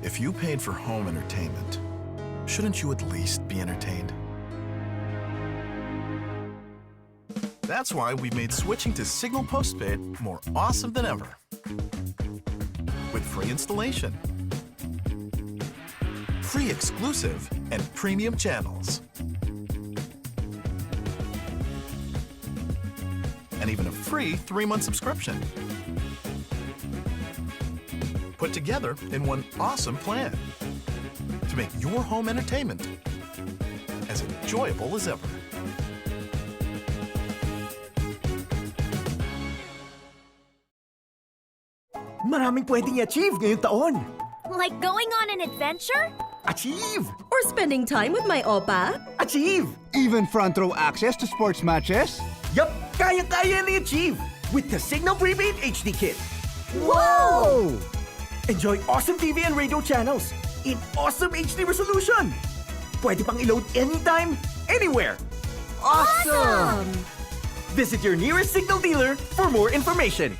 If you paid for home entertainment, shouldn't you at least be entertained? That's why we've made switching to Cignal Postpaid more awesome than ever. With free installation, free exclusive and premium channels, and even a free 3-month subscription. Put together in one awesome plan to make your home entertainment as enjoyable as ever. Maraming pwedeng i-achieve ngayong taon. Like going on an adventure? Achieve! Or spending time with my opa? Achieve! Even front row access to sports matches? Yup! Kaya-kaya ni-achieve with the Cignal Prepaid HD Kit. Whoa! Enjoy awesome TV and radio channels in awesome HD resolution. Pwede pang i-load anytime, anywhere. Awesome! Visit your nearest Cignal dealer for more information.